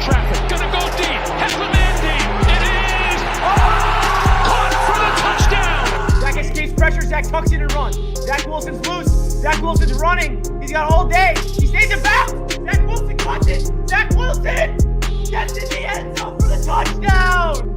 traffic. Gonna go deep. Has the man deep. It is caught for the touchdown. Zach escapes pressure. Zach tucks in and runs. Zach Wilson's loose. Zach Wilson's running. He's got all day. He stays in bounds. Zach Wilson caught it. Zach Wilson gets in the end zone for the touchdown.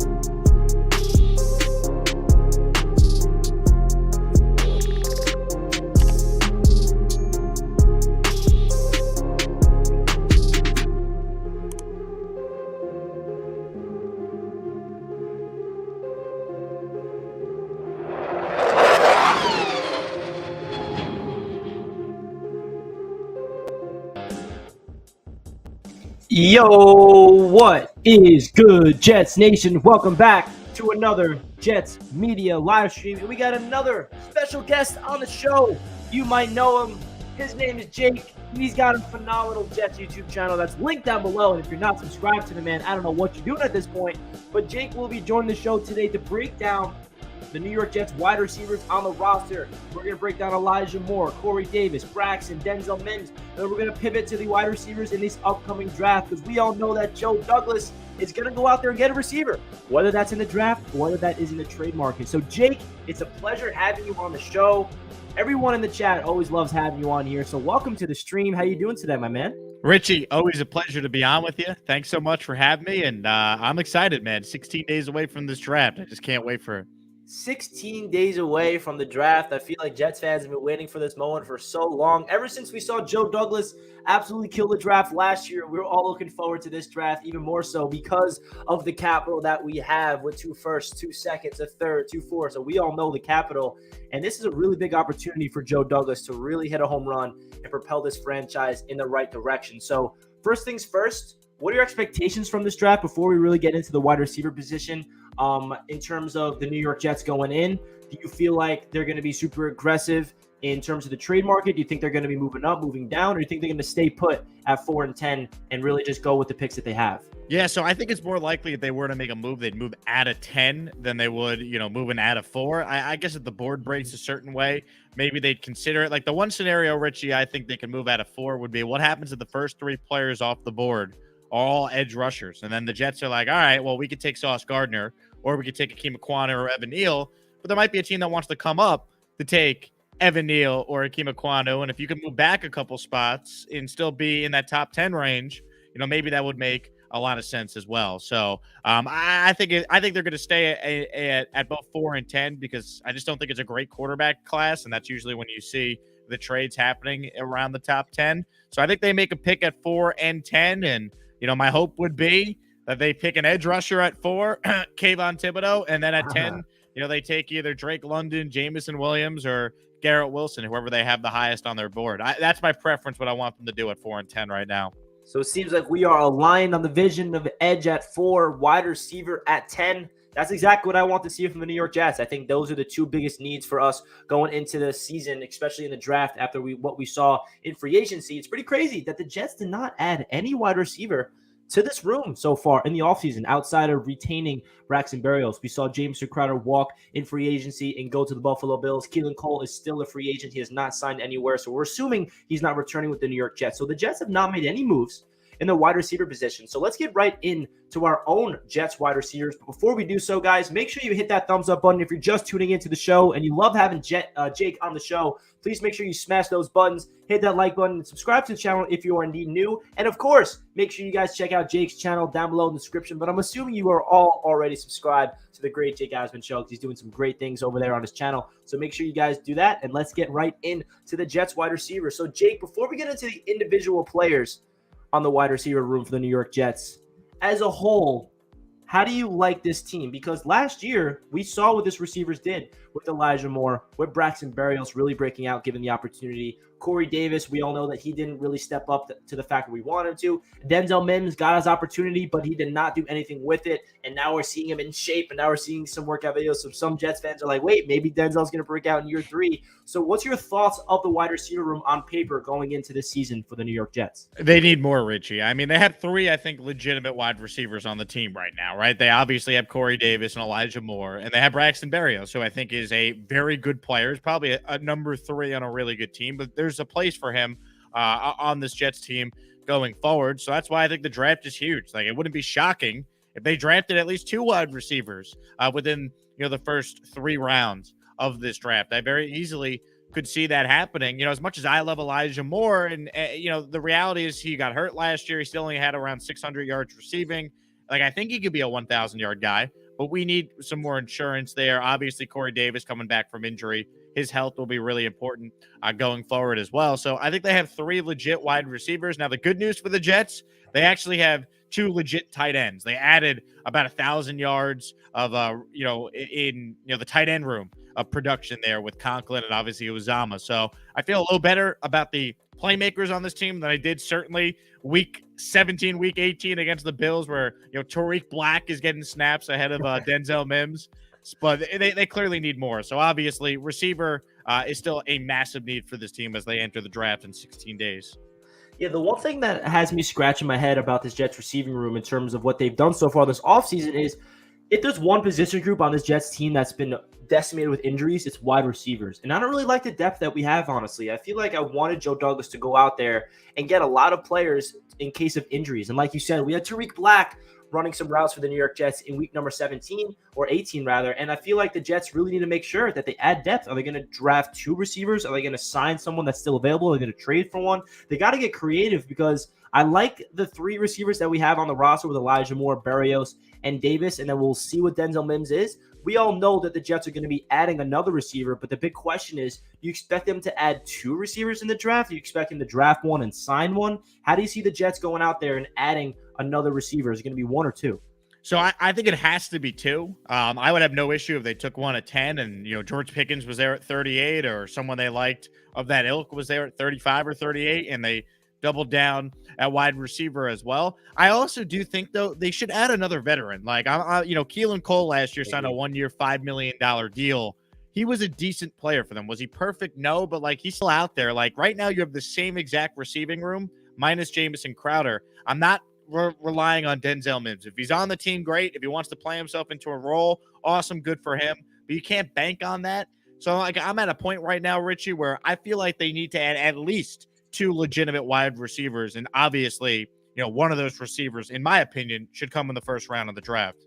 Yo, what is good, Jets Nation? Welcome back to another Jets Media live stream. And we got another special guest on the show. You might know him. His name is Jake. He's got a phenomenal Jets YouTube channel that's linked down below. And if you're not subscribed to the man, I don't know what you're doing at this point. But Jake will be joining the show today to break down the New York Jets wide receivers on the roster. We're going to break down Elijah Moore, Corey Davis, Braxton, Denzel Mims, and then we're going to pivot to the wide receivers in this upcoming draft because we all know that Joe Douglas is going to go out there and get a receiver, whether that's in the draft or whether that is in the trade market. So, Jake, it's a pleasure having you on the show. Everyone in the chat always loves having you on here, so welcome to the stream. How you doing today, my man? Richie, always a pleasure to be on with you. Thanks so much for having me, and I'm excited, man. 16 days away from this draft. I just can't wait for it. 16 days away from the draft. I feel like Jets fans have been waiting for this moment for so long. Ever since we saw Joe Douglas absolutely kill the draft last year, we were all looking forward to this draft even more so because of the capital that we have with 2 firsts, 2 seconds, a third, 2 fourths. So we all know the capital. And this is a really big opportunity for Joe Douglas to really hit a home run and propel this franchise in the right direction. So first things first, what are your expectations from this draft before we really get into the wide receiver position? In terms of the New York Jets going in, do you feel like they're going to be super aggressive in terms of the trade market? Do you think they're going to be moving up, moving down, or do you think they're going to stay put at 4 and 10 and really just go with the picks that they have? Yeah, so I think it's more likely if they were to make a move, they'd move at a 10 than they would, moving at a 4. I guess if the board breaks a certain way, maybe they'd consider it. Like the one scenario, Richie, I think they can move at a 4 would be what happens if the first 3 players off the board are all edge rushers. And then the Jets are like, all right, well, we could take Sauce Gardner, or we could take Akeem Ekwonu or Evan Neal, but there might be a team that wants to come up to take Evan Neal or Akeem Ekwonu, and if you can move back a couple spots and still be in that top 10 range, maybe that would make a lot of sense as well. So I think they're going to stay at both 4 and 10 because I just don't think it's a great quarterback class, and that's usually when you see the trades happening around the top 10. So I think they make a pick at 4 and 10, and my hope would be that they pick an edge rusher at 4, Kayvon Thibodeau, and then at 10, they take either Drake London, Jamison Williams, or Garrett Wilson, whoever they have the highest on their board. That's my preference, what I want them to do at 4 and 10 right now. So it seems like we are aligned on the vision of edge at 4, wide receiver at 10. That's exactly what I want to see from the New York Jets. I think those are the 2 biggest needs for us going into the season, especially in the draft after what we saw in free agency. It's pretty crazy that the Jets did not add any wide receiver to this room so far in the offseason outside of retaining Braxton Berrios. We saw Jameson Crowder walk in free agency and go to the Buffalo Bills. Keelan Cole is still a free agent. He has not signed anywhere, so we're assuming he's not returning with the New York Jets. So the Jets have not made any moves in the wide receiver position. So let's get right into our own Jets wide receivers. But before we do so, guys, make sure you hit that thumbs up button. If you're just tuning into the show and you love having Jake on the show, please make sure you smash those buttons, hit that like button, and subscribe to the channel if you are indeed new. And of course, make sure you guys check out Jake's channel down below in the description. But I'm assuming you are all already subscribed to the great Jake Asman show because he's doing some great things over there on his channel. So make sure you guys do that, and let's get right into the Jets wide receivers. So Jake, before we get into the individual players on the wide receiver room for the New York Jets, as a whole, how do you like this team? Because last year, we saw what this receivers did with Elijah Moore, with Braxton Berrios really breaking out, given the opportunity. Corey Davis, we all know that he didn't really step up to the fact that we wanted him to. Denzel Mims got his opportunity, but he did not do anything with it. And now we're seeing him in shape, and now we're seeing some workout videos. So some Jets fans are like, wait, maybe Denzel's going to break out in year 3. So what's your thoughts of the wide receiver room on paper going into this season for the New York Jets? They need more, Richie. I mean, they have 3, I think, legitimate wide receivers on the team right now, right? They obviously have Corey Davis and Elijah Moore, and they have Braxton Berrios, who I think is a very good player. He's probably a number 3 on a really good team, but there's a place for him on this Jets team going forward. So that's why I think the draft is huge. Like, it wouldn't be shocking if they drafted at least 2 wide receivers within the first 3 rounds of this draft. I very easily could see that happening. As much as I love Elijah Moore, and the reality is he got hurt last year. He still only had around 600 yards receiving. Like, I think he could be a 1,000-yard guy, but we need some more insurance there. Obviously, Corey Davis coming back from injury, his health will be really important going forward as well. So I think they have 3 legit wide receivers. Now, the good news for the Jets, they actually have 2 legit tight ends. They added about 1,000 yards of in the tight end room of production there with Conklin and obviously Uzomah. So I feel a little better about the playmakers on this team than I did certainly week 17, week 18 against the Bills, where Tariq Black is getting snaps ahead of Denzel Mims. But they clearly need more. So obviously receiver is still a massive need for this team as they enter the draft in 16 days. Yeah, the one thing that has me scratching my head about this Jets receiving room in terms of what they've done so far this offseason is, if there's one position group on this Jets team that's been decimated with injuries, it's wide receivers. And I don't really like the depth that we have, honestly. I feel like I wanted Joe Douglas to go out there and get a lot of players in case of injuries. And like you said, we had Tariq Black running some routes for the New York Jets in week number 17 or 18 rather. And I feel like the Jets really need to make sure that they add depth. Are they going to draft 2 receivers? Are they going to sign someone that's still available? Are they going to trade for one? They got to get creative, because I like the 3 receivers that we have on the roster with Elijah Moore, Berrios, and Davis. And then we'll see what Denzel Mims is. We all know that the Jets are going to be adding another receiver, but the big question is, do you expect them to add 2 receivers in the draft? Do you expect them to draft one and sign one? How do you see the Jets going out there and adding another receiver? Is it going to be 1 or 2? So I think it has to be 2. I would have no issue if they took one at 10 and, George Pickens was there at 38, or someone they liked of that ilk was there at 35 or 38, and they doubled down at wide receiver as well. I also do think, though, they should add another veteran. Like, Keelan Cole last year signed a 1-year, $5 million deal. He was a decent player for them. Was he perfect? No, but he's still out there. Like, right now you have the same exact receiving room minus Jamison Crowder. I'm not relying on Denzel Mims. If he's on the team, great. If he wants to play himself into a role, awesome, good for him. But you can't bank on that. So I'm at a point right now, Richie, where I feel like they need to add at least 2 legitimate wide receivers. And obviously, one of those receivers, in my opinion, should come in the first round of the draft.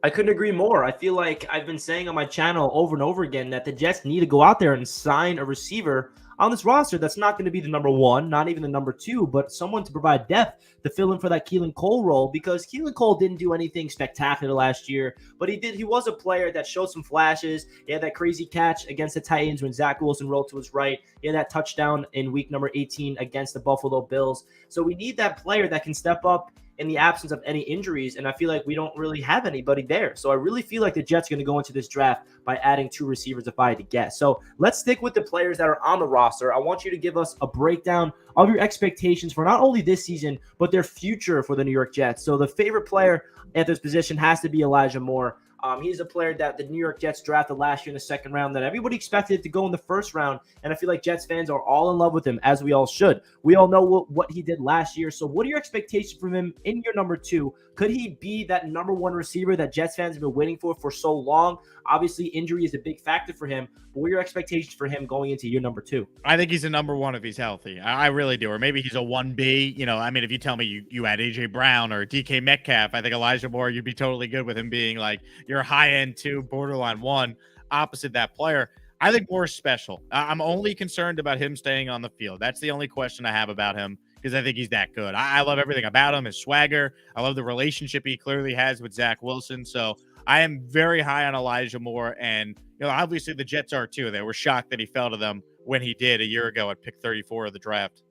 I couldn't agree more. I feel like I've been saying on my channel over and over again that the Jets need to go out there and sign a receiver on this roster that's not going to be the number 1, not even the number 2, but someone to provide depth to fill in for that Keelan Cole role, because Keelan Cole didn't do anything spectacular last year, but he was a player that showed some flashes. He had that crazy catch against the Titans when Zach Wilson rolled to his right. He had that touchdown in week number 18 against the Buffalo Bills. So we need that player that can step up in the absence of any injuries, and I feel like we don't really have anybody there. So I really feel like the Jets are going to go into this draft by adding 2 receivers if I had to guess. So let's stick with the players that are on the roster. I want you to give us a breakdown of your expectations for not only this season, but their future for the New York Jets. So the favorite player at this position has to be Elijah Moore. He's a player that the New York Jets drafted last year in the 2nd round that everybody expected to go in the 1st round. And I feel like Jets fans are all in love with him, as we all should. We all know what he did last year. So what are your expectations from him in your number 2? Could he be that number 1 receiver that Jets fans have been waiting for so long? Obviously, injury is a big factor for him. But what are your expectations for him going into your number 2? I think he's a number 1 if he's healthy. I really do. Or maybe he's a 1B. If you tell me you had A.J. Brown or DK Metcalf, I think Elijah Moore, you'd be totally good with him being like your high-end 2, borderline 1 opposite that player. I think Moore's special. I'm only concerned about him staying on the field. That's the only question I have about him, because I think he's that good. I love everything about him, his swagger. I love the relationship he clearly has with Zach Wilson. So I am very high on Elijah Moore, and obviously the Jets are too. They were shocked that he fell to them when he did a year ago at pick 34 of the draft.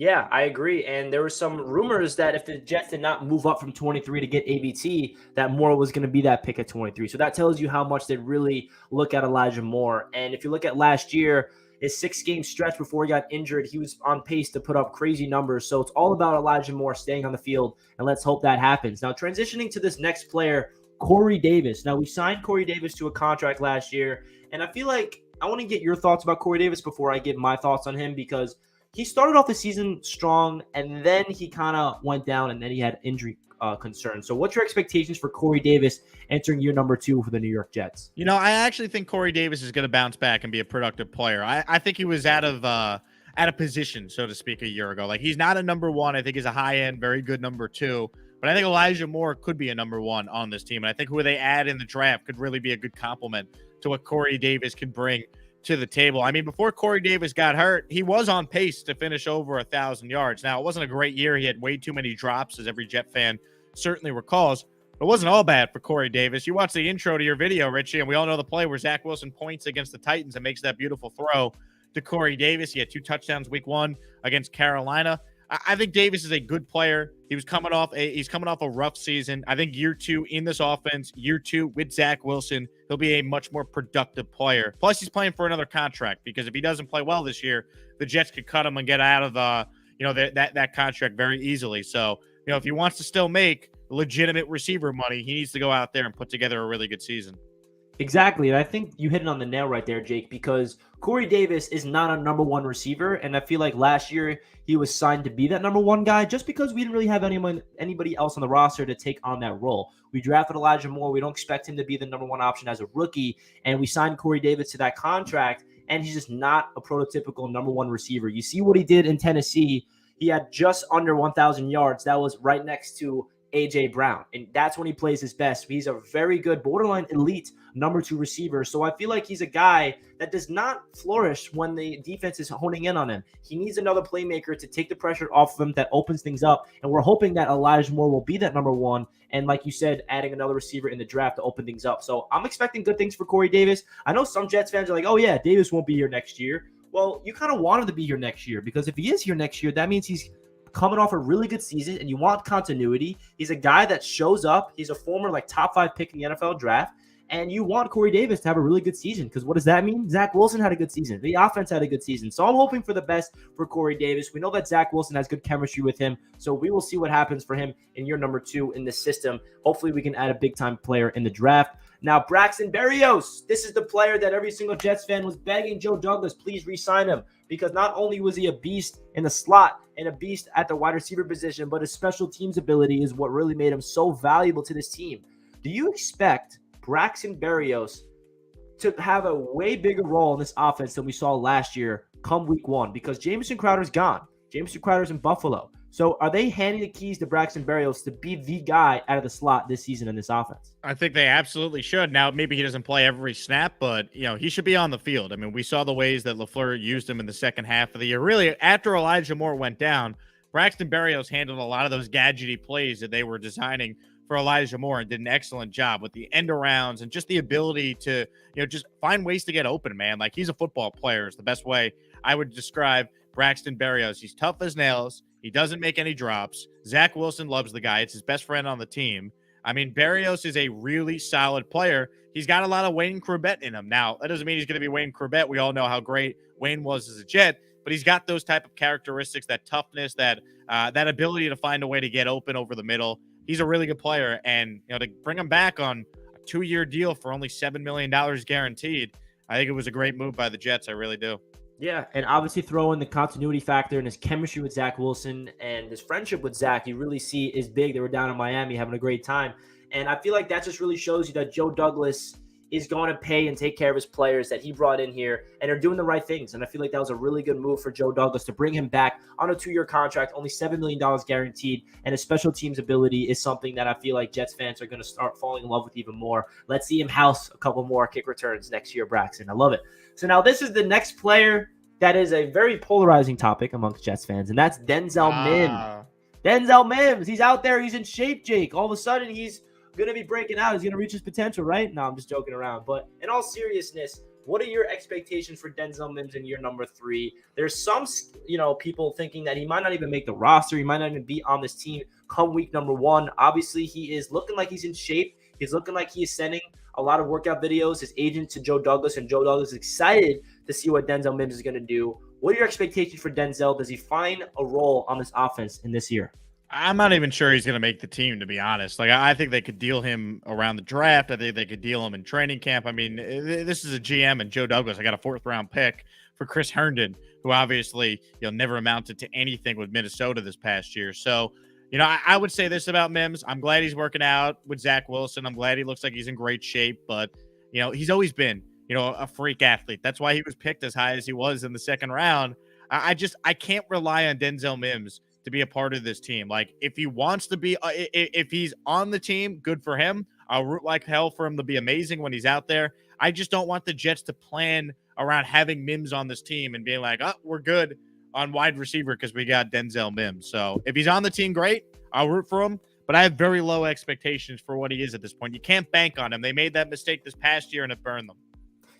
Yeah, I agree. And there were some rumors that if the Jets did not move up from 23 to get ABT, that Moore was going to be that pick at 23. So that tells you how much they really look at Elijah Moore. And if you look at last year, his 6-game stretch before he got injured, he was on pace to put up crazy numbers. So it's all about Elijah Moore staying on the field, and let's hope that happens. Now, transitioning to this next player, Corey Davis. Now, we signed Corey Davis to a contract last year, and I feel like I want to get your thoughts about Corey Davis before I give my thoughts on him, because he started off the season strong, and then he kind of went down, and then he had injury concerns. So what's your expectations for Corey Davis entering year number 2 for the New York Jets? I actually think Corey Davis is going to bounce back and be a productive player. I think he was out of at a position, so to speak, a year ago. Like, he's not a number one. I think he's a high-end, very good number two. But I think Elijah Moore could be a number one on this team. And I think who they add in the draft could really be a good complement to what Corey Davis could bring to the table. I mean, before Corey Davis got hurt, he was on pace to finish over 1,000 yards. Now, it wasn't a great year. He had way too many drops, as every Jet fan certainly recalls. But it wasn't all bad for Corey Davis. You watch the intro to your video, Richie, and we all know the play where Zach Wilson points against the Titans and makes that beautiful throw to Corey Davis. He had 2 touchdowns week 1 against Carolina. I think Davis is a good player. He's coming off a rough season. I think year 2 in this offense, year 2 with Zach Wilson, he'll be a much more productive player. Plus, he's playing for another contract, because if he doesn't play well this year, the Jets could cut him and get out of that contract very easily. So, if he wants to still make legitimate receiver money, he needs to go out there and put together a really good season. Exactly. And I think you hit it on the nail right there, Jake, because Corey Davis is not a number one receiver. And I feel like last year he was signed to be that number one guy just because we didn't really have anybody else on the roster to take on that role. We drafted Elijah Moore. We don't expect him to be the number one option as a rookie. And we signed Corey Davis to that contract. And he's just not a prototypical number one receiver. You see what he did in Tennessee. He had just under 1,000 yards. That was right next to A.J. Brown, and that's when he plays his best. He's a very good, borderline elite number 2 receiver, so I feel like he's a guy that does not flourish when the defense is honing in on him. He needs another playmaker to take the pressure off of him that opens things up, and we're hoping that Elijah Moore will be that number 1, and like you said, adding another receiver in the draft to open things up. So I'm expecting good things for Corey Davis. I know some Jets fans are like, oh yeah, Davis won't be here next year. Well, you kind of want him to be here next year, because if he is here next year, that means he's coming off a really good season, and you want continuity. He's a guy that shows up. He's a former top 5 pick in the NFL draft, and you want Corey Davis to have a really good season, because what does that mean? Zach Wilson had a good season. The offense had a good season. So I'm hoping for the best for Corey Davis. We know that Zach Wilson has good chemistry with him, so we will see what happens for him in year number 2 in the system. Hopefully we can add a big-time player in the draft. Now, Braxton Berrios, this is the player that every single Jets fan was begging Joe Douglas, please re-sign him, because not only was he a beast in the slot and a beast at the wide receiver position, but his special teams ability is what really made him so valuable to this team. Do you expect Braxton Berrios to have a way bigger role in this offense than we saw last year come week 1? Because Jamison Crowder's gone. Jamison Crowder's in Buffalo. So are they handing the keys to Braxton Berrios to be the guy out of the slot this season in this offense? I think they absolutely should. Now, maybe he doesn't play every snap, but, he should be on the field. I mean, we saw the ways that LaFleur used him in the second half of the year. Really, after Elijah Moore went down, Braxton Berrios handled a lot of those gadgety plays that they were designing for Elijah Moore and did an excellent job with the end arounds and just the ability to, just find ways to get open, man. Like, he's a football player is the best way I would describe Braxton Berrios. He's tough as nails. He doesn't make any drops. Zach Wilson loves the guy. It's his best friend on the team. I mean, Berrios is a really solid player. He's got a lot of Wayne Corbett in him. Now, that doesn't mean he's going to be Wayne Corbett. We all know how great Wayne was as a Jet, but he's got those type of characteristics, that toughness, that ability to find a way to get open over the middle. He's a really good player, and to bring him back on a 2-year deal for only $7 million guaranteed, I think it was a great move by the Jets. I really do. Yeah, and obviously throw in the continuity factor and his chemistry with Zach Wilson and his friendship with Zach, you really see is big. They were down in Miami having a great time. And I feel like that just really shows you that Joe Douglas is going to pay and take care of his players that he brought in here, and they're doing the right things. And I feel like that was a really good move for Joe Douglas to bring him back on a 2-year contract, only $7 million guaranteed. And his special teams ability is something that I feel like Jets fans are going to start falling in love with even more. Let's see him house a couple more kick returns next year, Braxton. I love it. So now this is the next player that is a very polarizing topic amongst Jets fans, and that's Denzel Mims. Denzel Mims, he's out there. He's in shape, Jake. All of a sudden, he's going to be breaking out. He's going to reach his potential, right? No, I'm just joking around. But in all seriousness, what are your expectations for Denzel Mims in year number 3? There's some, people thinking that he might not even make the roster. He might not even be on this team come week number 1. Obviously, he is looking like he's in shape. He's looking like he is sending a lot of workout videos, his agent, to Joe Douglas, and Joe Douglas is excited to see what Denzel Mims is going to do. What are your expectations for Denzel? Does he find a role on this offense in this year? I'm not even sure he's going to make the team, to be honest. Like, I think they could deal him around the draft. I think they could deal him in training camp. I mean, this is a GM and Joe Douglas. I got a 4th-round pick for Chris Herndon, who obviously never amounted to anything with Minnesota this past year. So, I would say this about Mims. I'm glad he's working out with Zach Wilson. I'm glad he looks like he's in great shape. But, he's always been, a freak athlete. That's why he was picked as high as he was in the 2nd round. I can't rely on Denzel Mims to be a part of this team. Like, if he wants to be, if he's on the team, good for him. I'll root like hell for him to be amazing when he's out there. I just don't want the Jets to plan around having Mims on this team and being like, oh, we're good on wide receiver because we got Denzel Mims. So if he's on the team, great. I'll root for him. But I have very low expectations for what he is at this point. You can't bank on him. They made that mistake this past year and it burned them.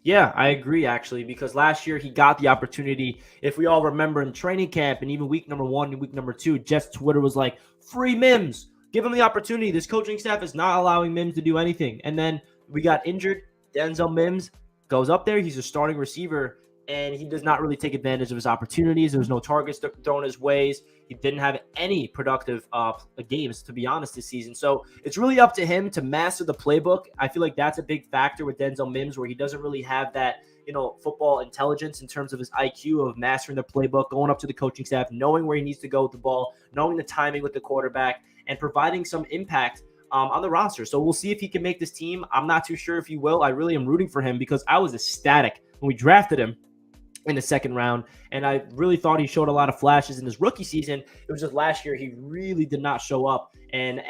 Yeah, I agree, actually, because last year he got the opportunity. If we all remember in training camp and even week number 1 and week number 2, Jets Twitter was like, free Mims. Give him the opportunity. This coaching staff is not allowing Mims to do anything. And then we got injured. Denzel Mims goes up there. He's a starting receiver, and he does not really take advantage of his opportunities. There was no targets thrown his ways. He didn't have any productive games, to be honest, this season. So it's really up to him to master the playbook. I feel like that's a big factor with Denzel Mims, where he doesn't really have that, football intelligence in terms of his IQ of mastering the playbook, going up to the coaching staff, knowing where he needs to go with the ball, knowing the timing with the quarterback, and providing some impact on the roster. So we'll see if he can make this team. I'm not too sure if he will. I really am rooting for him because I was ecstatic when we drafted him in the second round, and I really thought he showed a lot of flashes in his rookie season. It was just last year he really did not show up, and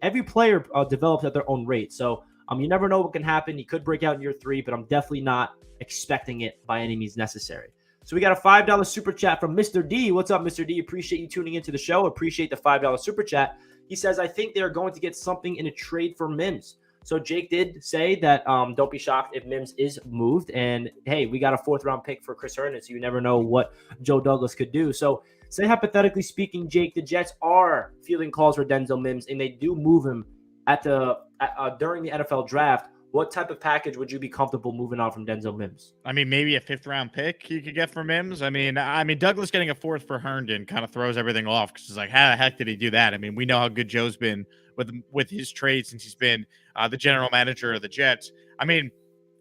every player develops at their own rate. So you never know what can happen. He could break out in year 3, but I'm definitely not expecting it by any means necessary. So we got a $5 super chat from Mr. D. What's up, Mr. D? Appreciate you tuning into the show. Appreciate the $5 super chat. He says, I think they're going to get something in a trade for Mims. So Jake did say that don't be shocked if Mims is moved. And, hey, we got a 4th-round pick for Chris Herndon, so you never know what Joe Douglas could do. So say hypothetically speaking, Jake, the Jets are fielding calls for Denzel Mims, and they do move him during the NFL draft. What type of package would you be comfortable moving on from Denzel Mims? I mean, maybe a 5th-round pick you could get for Mims. I mean, Douglas getting a 4th for Herndon kind of throws everything off because it's like, how the heck did he do that? I mean, we know how good Joe's been with his trade since he's been the general manager of the Jets. I mean,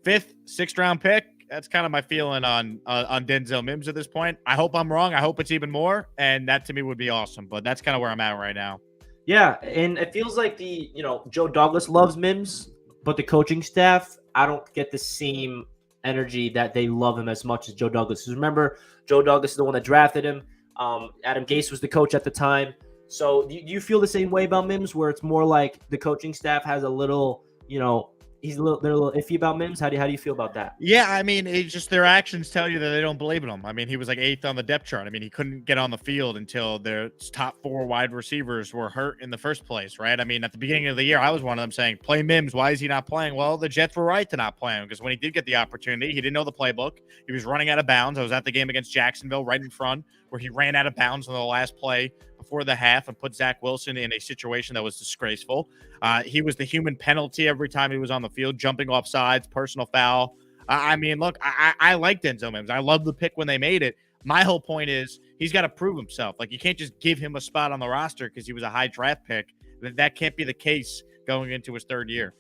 5th, 6th-round pick. That's kind of my feeling on Denzel Mims at this point. I hope I'm wrong. I hope it's even more, and that to me would be awesome. But that's kind of where I'm at right now. Yeah, and it feels like Joe Douglas loves Mims. But the coaching staff, I don't get the same energy that they love him as much as Joe Douglas. Because remember, Joe Douglas is the one that drafted him. Adam Gase was the coach at the time. So do you feel the same way about Mims, where it's more like the coaching staff has a little, they're a little iffy about Mims? How do you feel about that? Yeah, I mean, it's just their actions tell you that they don't believe in him. I mean, he was like 8th on the depth chart. I mean, he couldn't get on the field until their top 4 wide receivers were hurt in the first place, right? I mean, at the beginning of the year, I was one of them saying, play Mims. Why is he not playing? Well, the Jets were right to not play him because when he did get the opportunity, he didn't know the playbook. He was running out of bounds. I was at the game against Jacksonville right in front where he ran out of bounds on the last play before the half and put Zach Wilson in a situation that was disgraceful. He was the human penalty every time he was on the field, jumping off sides, personal foul. I mean, look, I like Denzel Mims. I love the pick when they made it. My whole point is he's got to prove himself. Like, you can't just give him a spot on the roster because he was a high draft pick. That can't be the case going into his 3rd year.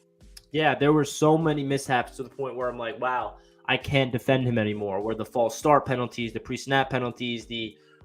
Yeah, there were so many mishaps to the point where I'm like, wow, I can't defend him anymore. Where the false start penalties, the pre-snap penalties,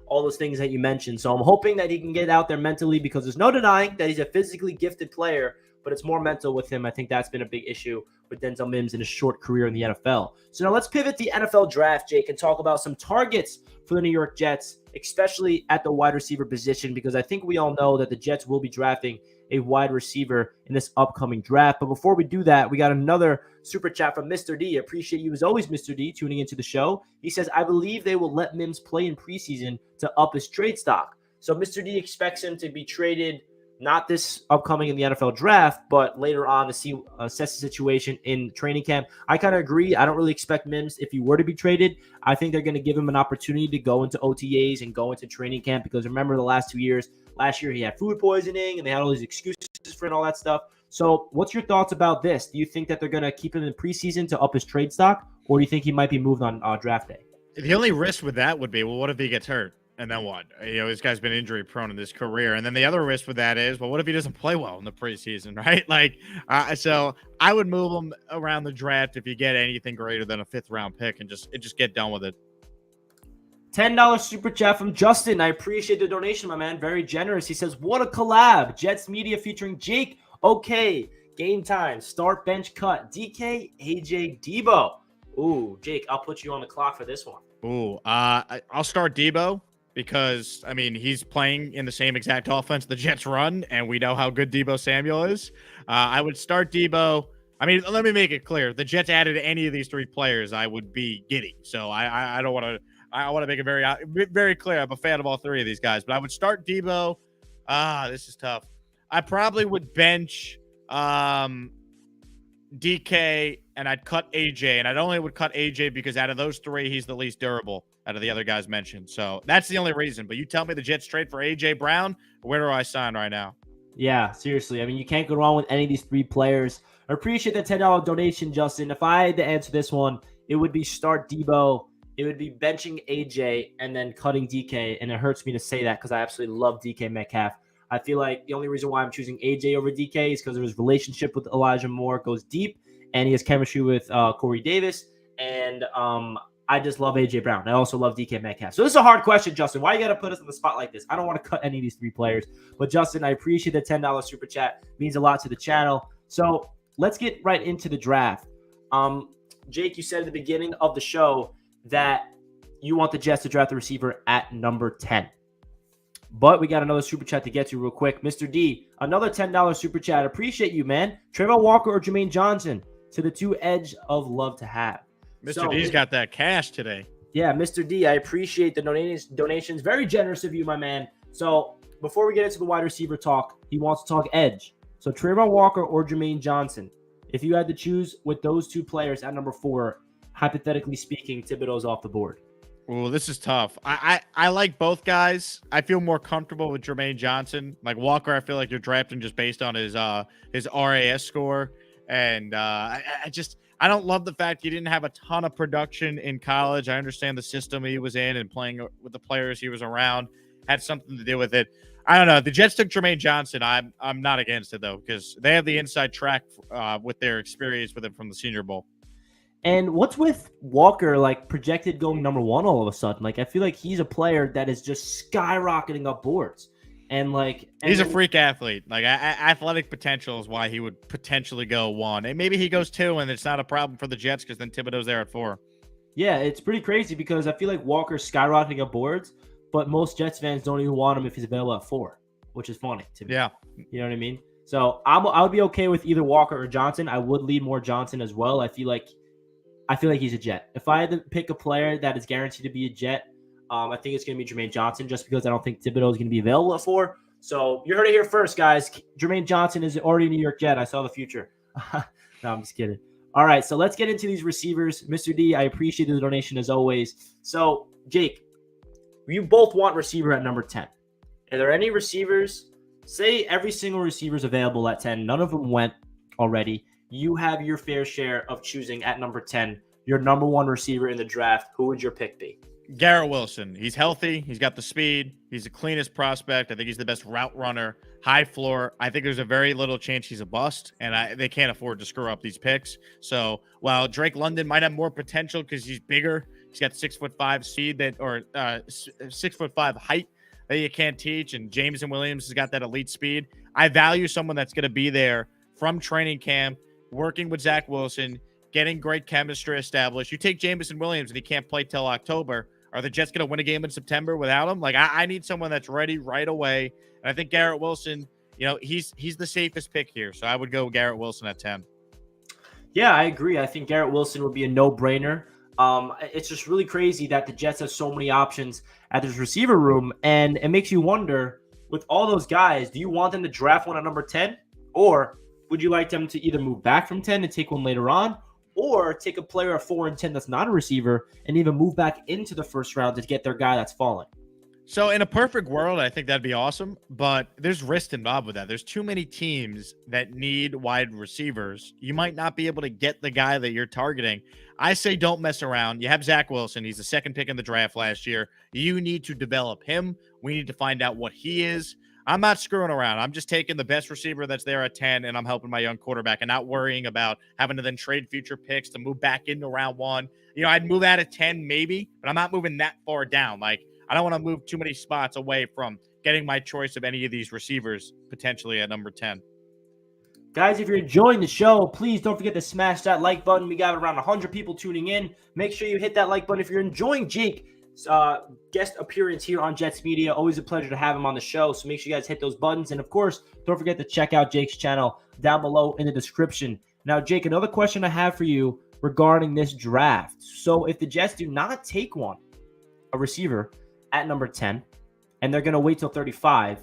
all those things that you mentioned. So I'm hoping that he can get out there mentally because there's no denying that he's a physically gifted player, but it's more mental with him. I think that's been a big issue with Denzel Mims in his short career in the NFL. So now let's pivot the NFL draft, Jake, and talk about some targets for the New York Jets, especially at the wide receiver position, because I think we all know that the Jets will be drafting a wide receiver in this upcoming draft. But before we do that, we got another super chat from Mr. D. Appreciate you as always, Mr. D, tuning into the show. He says, I believe they will let Mims play in preseason to up his trade stock. So Mr. D expects him to be traded not this upcoming in the NFL draft, but later on to assess the situation in training camp. I kind of agree. I don't really expect Mims, if he were to be traded, I think they're going to give him an opportunity to go into OTAs and go into training camp because remember the last 2 years, last year he had food poisoning and they had all these excuses for it and all that stuff. So what's your thoughts about this? Do you think that they're going to keep him in preseason to up his trade stock, or do you think he might be moved on draft day? The only risk with that would be, well, what if he gets hurt? And then what? This guy's been injury prone in his career. And then the other risk with that is, well, what if he doesn't play well in the preseason, right? So I would move him around the draft if you get anything greater than a 5th-round pick and just get done with it. $10 super chat from Justin. I appreciate the donation, my man. Very generous. He says, what a collab. Jets media featuring Jake. Okay. Game time. Start, bench, cut. DK, AJ, Debo. Ooh, Jake, I'll put you on the clock for this one. Ooh, I'll start Debo because I mean he's playing in the same exact offense the Jets run, and we know how good Debo Samuel is. I would start Debo. I mean, let me make it clear: the Jets added any of these three players, I would be giddy. So I don't want to. I want to make it very clear. I'm a fan of all three of these guys, but I would start Debo. This is tough. I probably would bench DK, and I'd cut AJ, and I'd only would cut AJ because out of those three, he's the least durable out of the other guys mentioned. So that's the only reason. But you tell me the Jets trade for AJ Brown, where do I sign right now? Yeah, seriously. I mean, you can't go wrong with any of these three players. I appreciate the $10 donation, Justin. If I had to answer this one, it would be start Debo. It would be benching AJ and then cutting DK. And it hurts me to say that because I absolutely love DK Metcalf. I feel like the only reason why I'm choosing AJ over DK is because of his relationship with Elijah Moore goes deep, and he has chemistry with Corey Davis. And I just love AJ Brown. I also love DK Metcalf. So this is a hard question, Justin. Why you got to put us on the spot like this? I don't want to cut any of these three players. But Justin, I appreciate the $10 super chat. It means a lot to the channel. So let's get right into the draft. Jake, you said at the beginning of the show that you want the Jets to draft the receiver at number 10. But we got another super chat to get to real quick. Mr. D, another $10 super chat. Appreciate you, man. Trayvon Walker or Jermaine Johnson to the two edge of love to have. Mr. D's got that cash today. Yeah, Mr. D, I appreciate the donations. Very generous of you, my man. So before we get into the wide receiver talk, he wants to talk edge. So Trayvon Walker or Jermaine Johnson. If you had to choose with those two players at number 4, hypothetically speaking, Thibodeau's off the board. Oh, this is tough. I like both guys. I feel more comfortable with Jermaine Johnson. Like Walker, I feel like you're drafting just based on his RAS score. And I don't love the fact he didn't have a ton of production in college. I understand the system he was in and playing with the players he was around had something to do with it. I don't know. The Jets took Jermaine Johnson. I'm not against it, though, because they have the inside track with their experience with him from the Senior Bowl. And what's with Walker, like, projected going number 1 all of a sudden? Like, I feel like he's a player that is just skyrocketing up boards. And, like... He's a freak athlete. Like, athletic potential is why he would potentially go 1. And maybe he goes 2, and it's not a problem for the Jets because then Thibodeau's there at 4. Yeah, it's pretty crazy because I feel like Walker's skyrocketing up boards, but most Jets fans don't even want him if he's available at 4, which is funny to me. Yeah. You know what I mean? So I would be okay with either Walker or Johnson. I would lean more Johnson as well. I feel like he's a Jet. If I had to pick a player that is guaranteed to be a Jet, I think it's going to be Jermaine Johnson just because I don't think Thibodeau is going to be available at 4. So you heard it here first, guys. Jermaine Johnson is already a New York Jet. I saw the future. No, I'm just kidding. All right, so let's get into these receivers. Mr. D, I appreciate the donation as always. So, Jake, you both want receiver at number 10. Are there any receivers? Say every single receiver is available at 10. None of them went already. You have your fair share of choosing at number 10, your number 1 receiver in the draft. Who would your pick be? Garrett Wilson. He's healthy. He's got the speed. He's the cleanest prospect. I think he's the best route runner, high floor. I think there's a very little chance he's a bust, and they can't afford to screw up these picks. So while Drake London might have more potential because he's bigger, he's got 6'5" speed 6'5" height that you can't teach, and Jameson Williams has got that elite speed. I value someone that's going to be there from training camp, working with Zach Wilson, getting great chemistry established. You take Jameson Williams and he can't play till October. Are the Jets going to win a game in September without him? Like, I need someone that's ready right away. And I think Garrett Wilson, he's the safest pick here. So I would go Garrett Wilson at 10. Yeah, I agree. I think Garrett Wilson would be a no-brainer. It's just really crazy that the Jets have so many options at this receiver room. And it makes you wonder, with all those guys, do you want them to draft one at number 10? Or would you like them to either move back from 10 and take one later on? Or take a player at 4 and 10 that's not a receiver and even move back into the first round to get their guy that's falling? So in a perfect world, I think that'd be awesome, but there's risk involved with that. There's too many teams that need wide receivers. You might not be able to get the guy that you're targeting. I say don't mess around. You have Zach Wilson. He's the second pick in the draft last year. You need to develop him. We need to find out what he is. I'm not screwing around. I'm just taking the best receiver that's there at 10, and I'm helping my young quarterback and not worrying about having to then trade future picks to move back into round 1. I'd move out of 10 maybe, but I'm not moving that far down. Like, I don't want to move too many spots away from getting my choice of any of these receivers potentially at number 10. Guys, if you're enjoying the show, please don't forget to smash that like button. We got around 100 people tuning in. Make sure you hit that like button. If you're enjoying Jake's guest appearance here on Jets Media, always a pleasure to have him on the show. So make sure you guys hit those buttons. And, of course, don't forget to check out Jake's channel down below in the description. Now, Jake, another question I have for you regarding this draft. So if the Jets do not take a receiver at number 10, and they're going to wait till 35,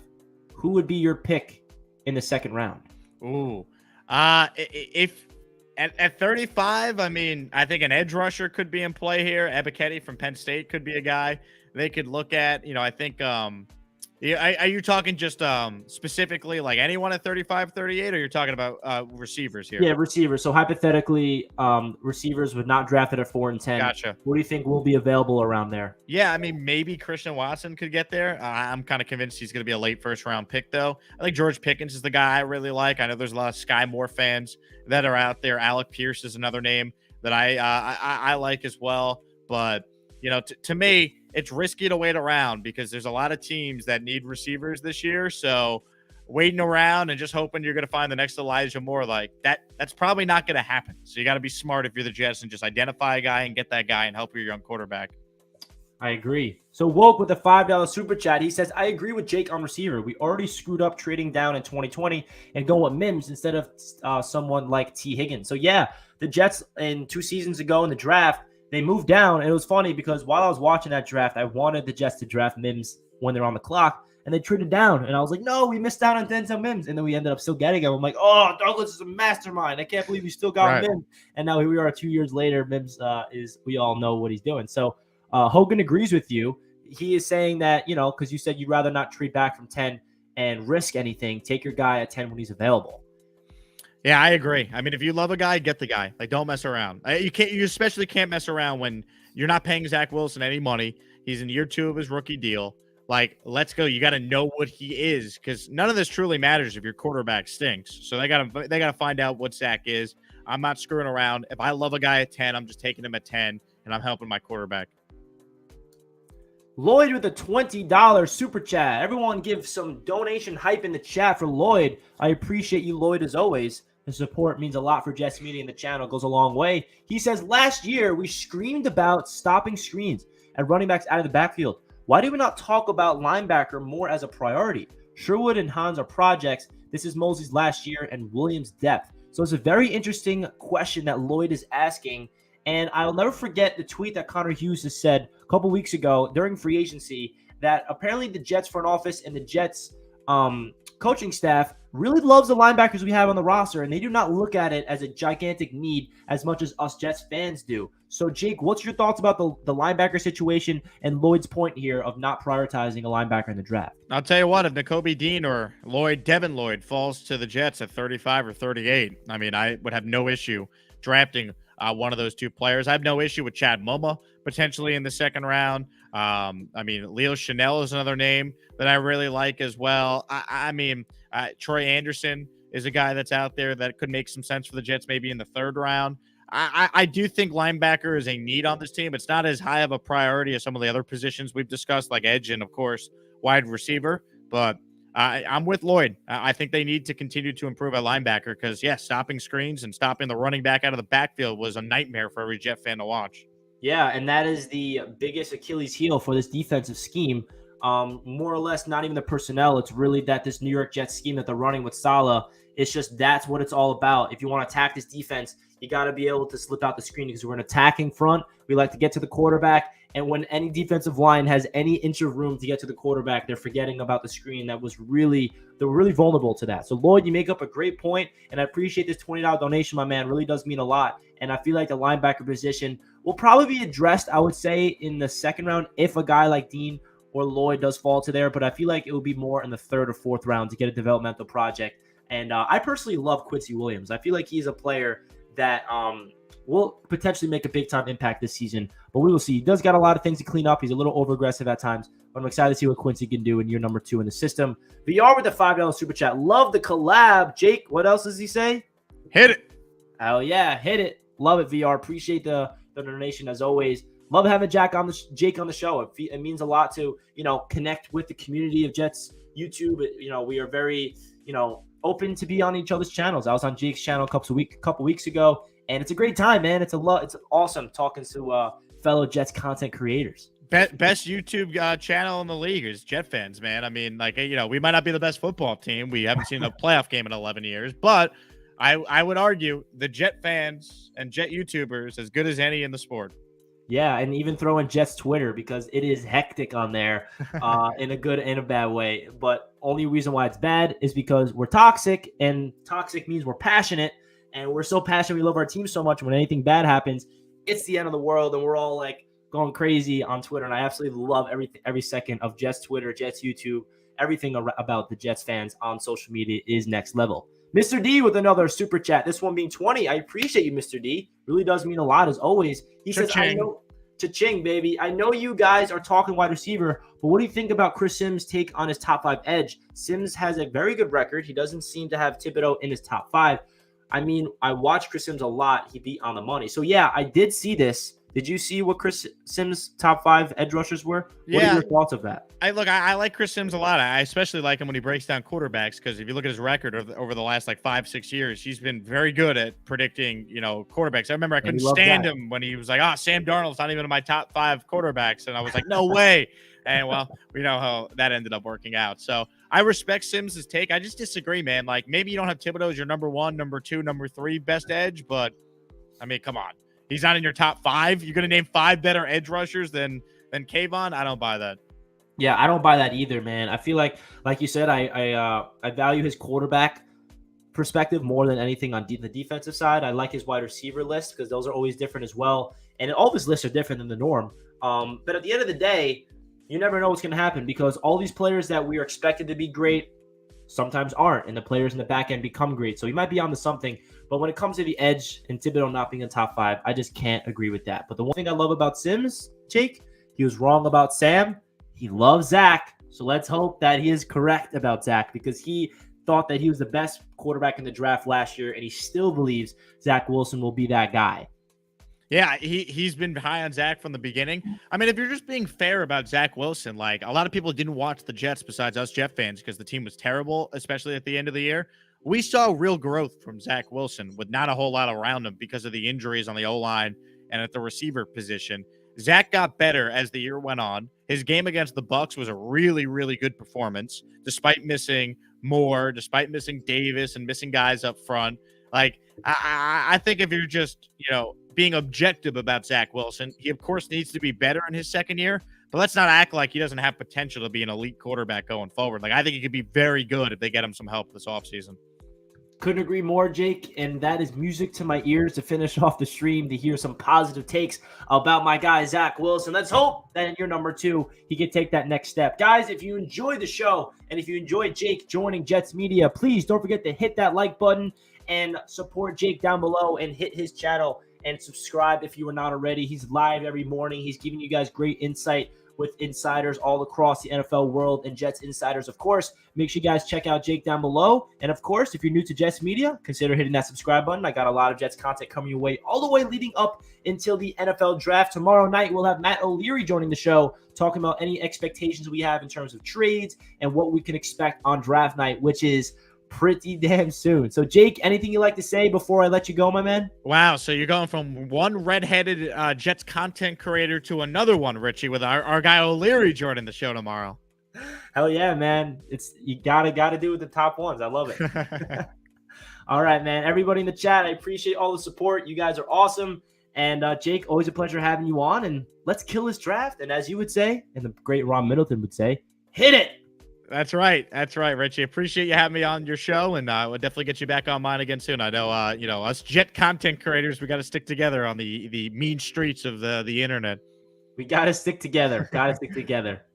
who would be your pick in the second round? Ooh, if at 35, I mean, I think an edge rusher could be in play here. Ebiketie from Penn State could be a guy they could look at. You know, I think, are you talking just specifically like anyone at 35, 38, or you're talking about receivers here? Yeah, receivers. So hypothetically, receivers would not drafted at 4 and 10. Gotcha. What do you think will be available around there? Yeah, I mean, maybe Christian Watson could get there. I'm kind of convinced he's going to be a late first-round pick, though. I think George Pickens is the guy I really like. I know there's a lot of Sky Moore fans that are out there. Alec Pierce is another name that I like as well. But, you know, to me, it's risky to wait around because there's a lot of teams that need receivers this year. So waiting around and just hoping you're going to find the next Elijah Moore, like that's probably not going to happen. So you got to be smart if you're the Jets and just identify a guy and get that guy and help your young quarterback. I agree. So Woke with a $5 super chat. He says, I agree with Jake on receiver. We already screwed up trading down in 2020 and going with Mims instead of someone like T. Higgins. So yeah, the Jets in 2 seasons ago in the draft, they moved down. And it was funny because while I was watching that draft, I wanted the Jets to draft Mims when they're on the clock. And they traded down. And I was like, no, we missed out on Denzel Mims. And then we ended up still getting him. I'm like, oh, Douglas is a mastermind. I can't believe we still got Mims. And now here we are 2 years later. Mims we all know what he's doing. So Hogan agrees with you. He is saying that, you know, because you said you'd rather not trade back from 10 and risk anything. Take your guy at 10 when he's available. Yeah, I agree. I mean, if you love a guy, get the guy. Like, don't mess around. You especially can't mess around when you're not paying Zach Wilson any money. He's in year 2 of his rookie deal. Like, let's go. You got to know what he is because none of this truly matters if your quarterback stinks. So they got to find out what Zach is. I'm not screwing around. If I love a guy at 10, I'm just taking him at 10, and I'm helping my quarterback. Lloyd with a $20 super chat. Everyone give some donation hype in the chat for Lloyd. I appreciate you, Lloyd, as always. The support means a lot for Jets Media and the channel. It goes a long way. He says, last year we screamed about stopping screens and running backs out of the backfield. Why do we not talk about linebacker more as a priority? Sherwood and Hans are projects. This is Mosley's last year and Williams' depth. So it's a very interesting question that Lloyd is asking. And I'll never forget the tweet that Connor Hughes has said a couple weeks ago during free agency that apparently the Jets front office and the Jets coaching staff really loves the linebackers we have on the roster, and they do not look at it as a gigantic need as much as us Jets fans do. So, Jake, what's your thoughts about the linebacker situation and Lloyd's point here of not prioritizing a linebacker in the draft? I'll tell you what, if Nakobe Dean or Devin Lloyd falls to the Jets at 35 or 38, I mean, I would have no issue drafting one of those two players. I have no issue with Chad Muma potentially in the second round. I mean, Leo Chanel is another name that I really like as well. I mean, Troy Anderson is a guy that's out there that could make some sense for the Jets maybe in the third round. I do think linebacker is a need on this team. It's not as high of a priority as some of the other positions we've discussed, like edge and, of course, wide receiver. But I'm with Lloyd. I think they need to continue to improve at linebacker because, yes, stopping screens and stopping the running back out of the backfield was a nightmare for every Jet fan to watch. Yeah, and that is the biggest Achilles heel for this defensive scheme. More or less, not even the personnel. It's really that this New York Jets scheme that they're running with Saleh. It's just that's what it's all about. If you want to attack this defense, you got to be able to slip out the screen because we're an attacking front. We like to get to the quarterback. And when any defensive line has any inch of room to get to the quarterback, they're forgetting about the screen. They're really vulnerable to that. So, Lloyd, you make up a great point, and I appreciate this $20 donation, my man. It really does mean a lot. And I feel like the linebacker position will probably be addressed, I would say, in the second round if a guy like Dean or Lloyd does fall to there. But I feel like it will be more in the third or fourth round to get a developmental project. And I personally love Quincy Williams. I feel like he's a player that will potentially make a big-time impact this season. But we will see. He does got a lot of things to clean up. He's a little over-aggressive at times. But I'm excited to see what Quincy can do in year number 2 in the system. VR with the $5 super chat. Love the collab. Jake, what else does he say? Hit it. Oh, yeah. Hit it. Love it, VR. Appreciate the donation as always. Love having Jake on the show. It means a lot to, connect with the community of Jets YouTube. We are very, open to be on each other's channels. I was on Jake's channel a couple weeks ago, and it's a great time, man. It's awesome talking to fellow Jets content creators. Best YouTube channel in the league is Jet fans, man. I mean, we might not be the best football team. We haven't seen a playoff game in 11 years, but I would argue the Jet fans and Jet YouTubers as good as any in the sport. Yeah, and even throw in Jets Twitter because it is hectic on there in a good and a bad way. But only reason why it's bad is because we're toxic, and toxic means we're passionate, and we're so passionate. We love our team so much. When anything bad happens, it's the end of the world, and we're all like going crazy on Twitter. And I absolutely love every second of Jets Twitter, Jets YouTube, everything about the Jets fans on social media is next level. Mr. D with another super chat. This one being 20. I appreciate you, Mr. D. Really does mean a lot as always. He says, I know, cha-ching, baby. I know you guys are talking wide receiver, but what do you think about Chris Sims' take on his top 5 edge? Sims has a very good record. He doesn't seem to have Thibodeau in his top 5. I mean, I watched Chris Sims a lot. He beat on the money. So, yeah, I did see this. Did you see what Chris Sims' top 5 edge rushers were? What are your thoughts of that? I like Chris Sims a lot. I especially like him when he breaks down quarterbacks, because if you look at his record over the last 5-6 years, he's been very good at predicting, quarterbacks. I remember I couldn't stand him when he was like, Sam Darnold's not even in my top 5 quarterbacks. And I was like, no way. And well, we know how that ended up working out. So I respect Sims' take. I just disagree, man. Like, maybe you don't have Thibodeau as your number 1, number 2, number 3 best edge, but I mean, come on. He's not in your top 5. You're going to name 5 better edge rushers than Kayvon? I don't buy that. Yeah, I don't buy that either, man. I feel like you said, I value his quarterback perspective more than anything on the defensive side. I like his wide receiver list because those are always different as well. And all of his lists are different than the norm. But at the end of the day, you never know what's going to happen because all these players that we are expected to be great sometimes aren't, and the players in the back end become great. So he might be onto something. But when it comes to the edge and Thibodeau not being in top 5, I just can't agree with that. But the one thing I love about Sims, Jake, he was wrong about Sam. He loves Zach. So let's hope that he is correct about Zach because he thought that he was the best quarterback in the draft last year, and he still believes Zach Wilson will be that guy. Yeah, he's been high on Zach from the beginning. I mean, if you're just being fair about Zach Wilson, a lot of people didn't watch the Jets besides us Jet fans because the team was terrible, especially at the end of the year. We saw real growth from Zach Wilson with not a whole lot around him because of the injuries on the O-line and at the receiver position. Zach got better as the year went on. His game against the Bucs was a really, really good performance, despite missing Moore, despite missing Davis and missing guys up front. I think if you're just, being objective about Zach Wilson, he of course needs to be better in his second year, but let's not act like he doesn't have potential to be an elite quarterback going forward. I think he could be very good if they get him some help this offseason. Couldn't agree more, Jake, and that is music to my ears to finish off the stream, to hear some positive takes about my guy, Zach Wilson. Let's hope that in year number 2, he can take that next step. Guys, if you enjoyed the show and if you enjoyed Jake joining Jets Media, please don't forget to hit that like button and support Jake down below and hit his channel and subscribe if you are not already. He's live every morning. He's giving you guys great insight with insiders all across the NFL world and Jets insiders, of course. Make sure you guys check out Jake down below. And, of course, if you're new to Jets Media, consider hitting that subscribe button. I got a lot of Jets content coming your way all the way leading up until the NFL draft. Tomorrow night, we'll have Matt O'Leary joining the show, talking about any expectations we have in terms of trades and what we can expect on draft night, which is pretty damn soon. So, Jake, anything you'd like to say before I let you go, my man? Wow, so you're going from one redheaded Jets content creator to another one, Richie, with our guy O'Leary joining the show tomorrow. Hell yeah, man. You gotta do with the top ones. I love it. All right, man. Everybody in the chat, I appreciate all the support. You guys are awesome. And Jake, always a pleasure having you on. And let's kill this draft. And as you would say, and the great Ron Middleton would say, hit it. That's right, Richie. Appreciate you having me on your show, and we'll definitely get you back on mine again soon. I know, us Jet content creators, we got to stick together on the mean streets of the internet. We got to stick together.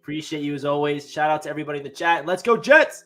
Appreciate you as always. Shout out to everybody in the chat. Let's go Jets!